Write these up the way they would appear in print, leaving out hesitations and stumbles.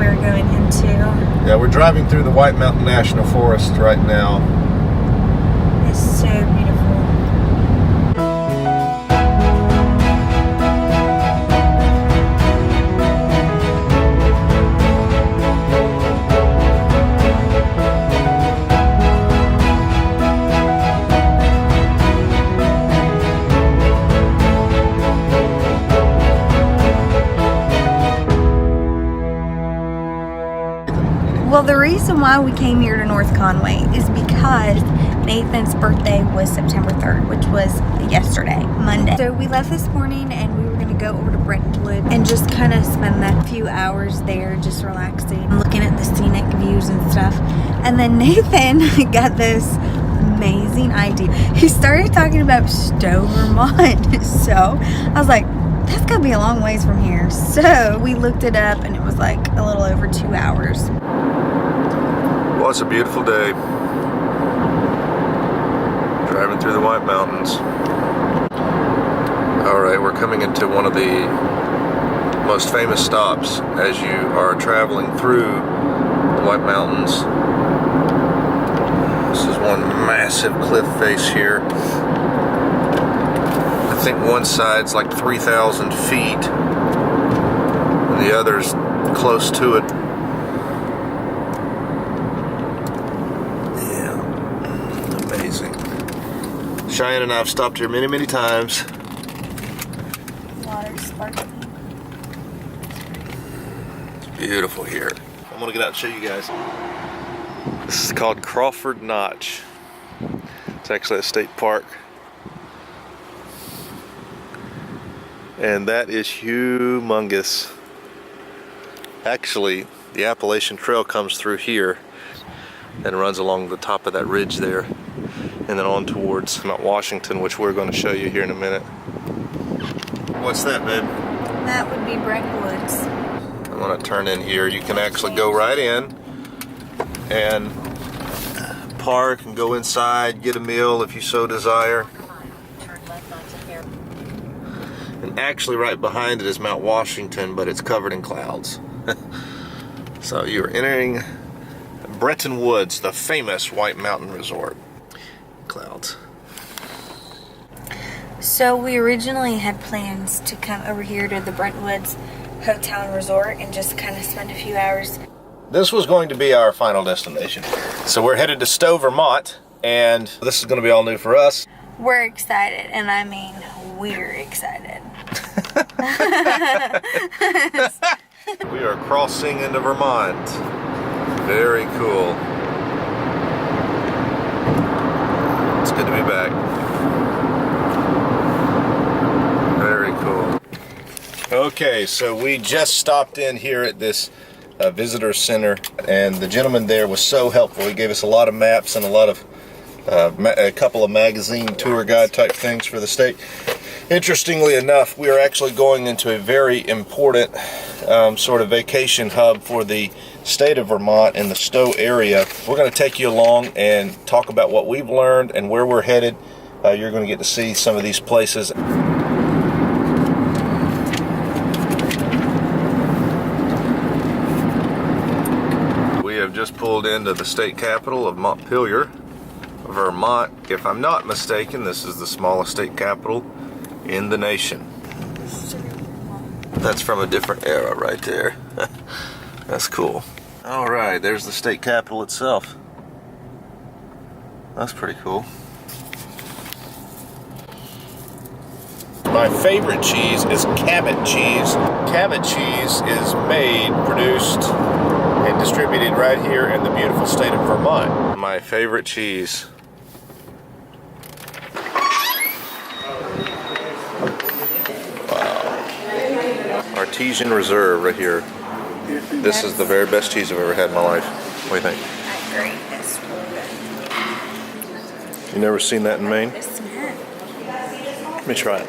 we're going into. Yeah, we're driving through the White Mountain National Forest right now. It's so beautiful. Well, the reason why we came here to North Conway is because Nathan's birthday was September 3rd, which was yesterday, Monday. So we left this morning and we were going to go over to Brentwood and just kind of spend that few hours there just relaxing, looking at the scenic views and stuff. And then Nathan got this amazing idea. He started talking about Stowe, Vermont. So I was like, that's gotta be a long ways from here. So we looked it up and it was like a little over 2 hours. Well, it's a beautiful day. Driving through the White Mountains. Alright, we're coming into one of the most famous stops as you are traveling through the White Mountains. This is one massive cliff face here. I think one side's like 3,000 feet and the other's close to it. Yeah, amazing. Cheyenne and I have stopped here many, many times. Water sparkling. It's beautiful here. I'm gonna get out and show you guys. This is called Crawford Notch. It's actually a state park. And that is humongous. Actually, the Appalachian Trail comes through here and runs along the top of that ridge there and then on towards Mount Washington, which we're going to show you here in a minute. What's that, babe? That would be Brentwoods. I'm going to turn in here. You can actually go right in and park and go inside, get a meal if you so desire. And actually right behind it is Mount Washington, but it's covered in clouds. So you're entering Bretton Woods, the famous White Mountain Resort. Clouds. So we originally had plans to come over here to the Brentwoods Hotel and Resort and just kind of spend a few hours. This was going to be our final destination. So we're headed to Stowe, Vermont, and this is going to be all new for us. We're excited, and I mean, we're excited. We are crossing into Vermont. Very cool. It's good to be back. Very cool. Okay, so we just stopped in here at this visitor center, and the gentleman there was so helpful. He gave us a lot of maps and a lot of a couple of magazine tour guide type things for the state. Interestingly enough, we are actually going into a very important sort of vacation hub for the state of Vermont in the Stowe area. We're going to take you along and talk about what we've learned and where we're headed. You're going to get to see some of these places. We have just pulled into the state capital of Montpelier, Vermont. If I'm not mistaken, this is the smallest state capital in the nation. That's from a different era right there. That's cool. Alright, there's the state capital itself. That's pretty cool. My favorite cheese is Cabot cheese. Cabot cheese is made, produced, and distributed right here in the beautiful state of Vermont. My favorite cheese. Artesian Reserve right here. This is the very best cheese I've ever had in my life. What do you think? I agree. It's really good. You never seen that in Maine? It's not. Let me try it.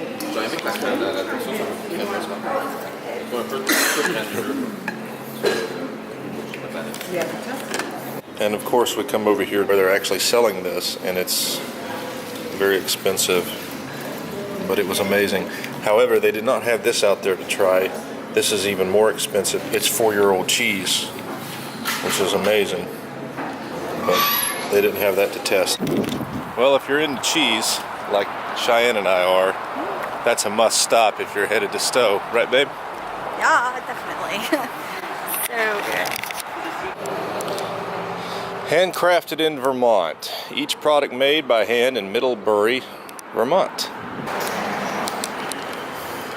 And of course we come over here where they're actually selling this, and it's very expensive, but it was amazing. However, they did not have this out there to try. This is even more expensive. It's 4-year-old cheese, which is amazing. But they didn't have that to test. Well, if you're into cheese, like Cheyenne and I are, that's a must stop if you're headed to Stowe. Right, babe? Yeah, definitely. So good. Handcrafted in Vermont. Each product made by hand in Middlebury, Vermont.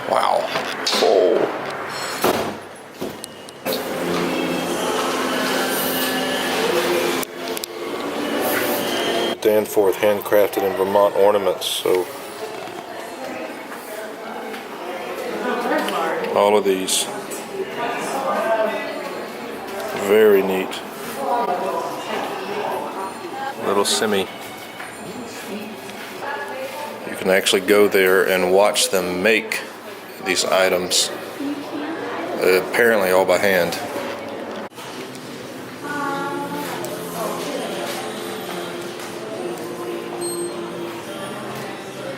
Wow. Oh. Danforth handcrafted in Vermont ornaments. So all of these. Very neat. Little semi. You can actually go there and watch them make these items, apparently all by hand.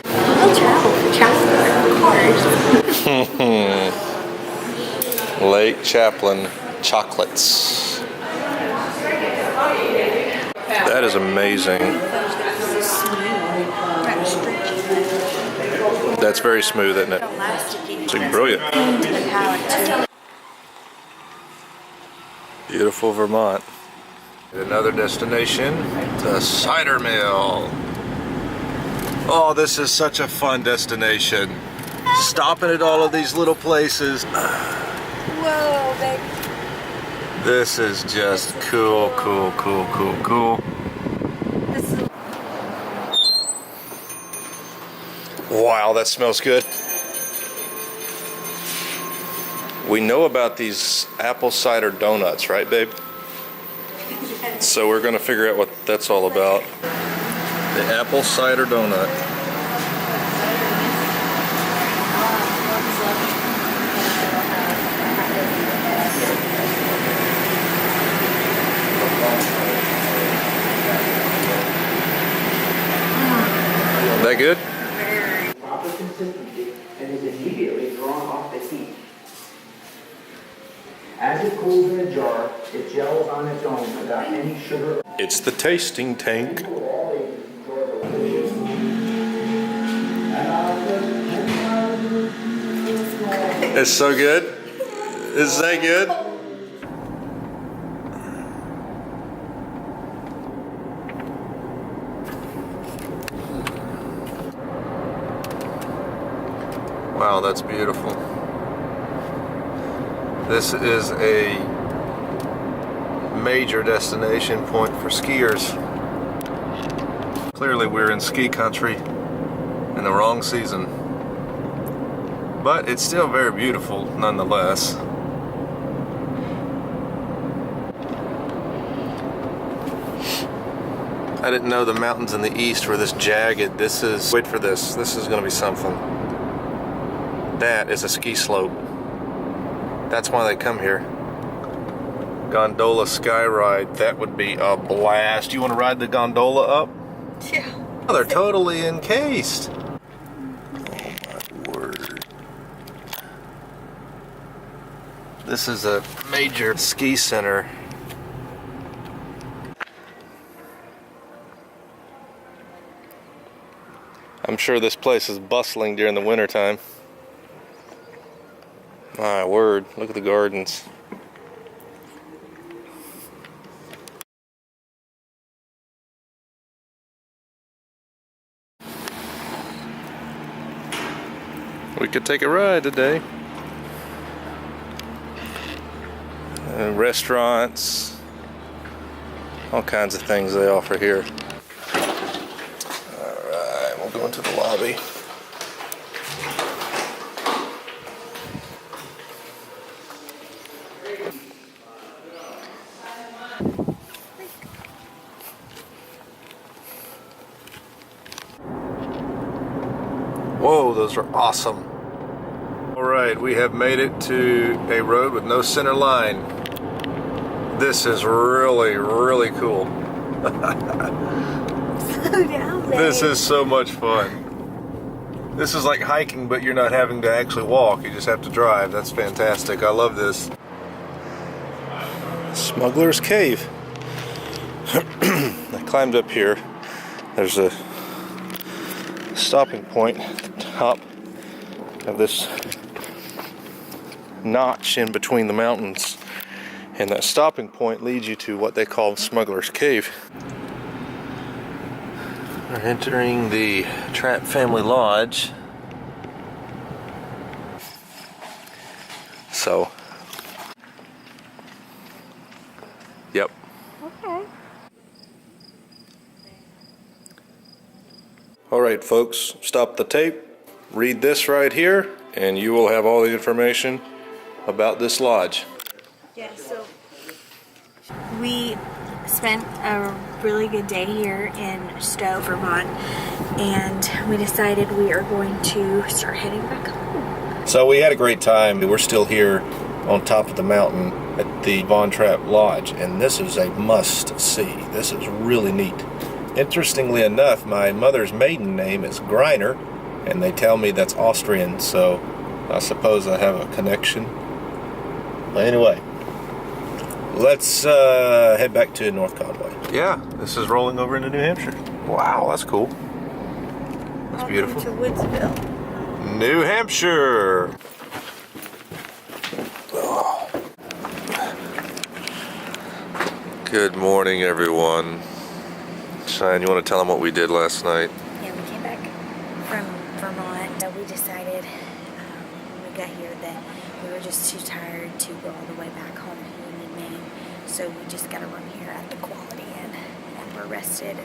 We'll travel for chocolate, of course. Lake Chaplin chocolates. That is amazing. That's very smooth, isn't it? It's brilliant. Beautiful Vermont. Another destination, the cider mill. Oh, this is such a fun destination. Stopping at all of these little places. Whoa, baby. This is just cool, cool, cool, cool, cool. Wow, that smells good. We know about these apple cider donuts, right, babe? Yes. So we're gonna figure out what that's all about. The apple cider donut. That good? Proper consistency and is immediately drawn off the heat. As it cools in a jar, it gels on its own without any sugar. It's the tasting tank. It's so good. Is that good? Wow, that's beautiful. This is a major destination point for skiers. Clearly we're in ski country in the wrong season. But it's still very beautiful nonetheless. I didn't know the mountains in the east were this jagged. This is, wait for this, this is gonna be something. That is a ski slope. That's why they come here. Gondola sky ride, that would be a blast. You wanna ride the gondola up? Yeah. Oh, they're totally encased. Oh my word. This is a major ski center. I'm sure this place is bustling during the wintertime. My word, look at the gardens. We could take a ride today. Restaurants, all kinds of things they offer here. Alright, we'll go into the lobby. Whoa, those are awesome. Alright, we have made it to a road with no center line. This is really, really cool. Slow down, babe. This is so much fun. This is like hiking, but you're not having to actually walk. You just have to drive. That's fantastic. I love this. Smugglers Cave. I climbed up here. There's a stopping point at the top of this notch in between the mountains. And that stopping point leads you to what they call Smugglers Cave. We're entering the Trapp family lodge. So, yep. Okay. All right, folks, stop the tape. Read this right here, and you will have all the information about this lodge. Yeah, so we spent a really good day here in Stowe, Vermont, and we decided we are going to start heading back home. So we had a great time. We're still here on top of the mountain at the Trapp Lodge, and this is a must-see. This is really neat. Interestingly enough, my mother's maiden name is Greiner, and they tell me that's Austrian, so I suppose I have a connection. But anyway, let's head back to North Conway. Yeah, this is rolling over into New Hampshire. Wow, that's cool. That's beautiful. To Woodsville. New Hampshire. Oh. Good morning, everyone. Shine, you want to tell them what we did last night? Yeah, we came back from Vermont. We decided when we got here that we were just too tired to go all the way back home to Union, Maine. So we just got to run here at the Quality Inn, and we're rested.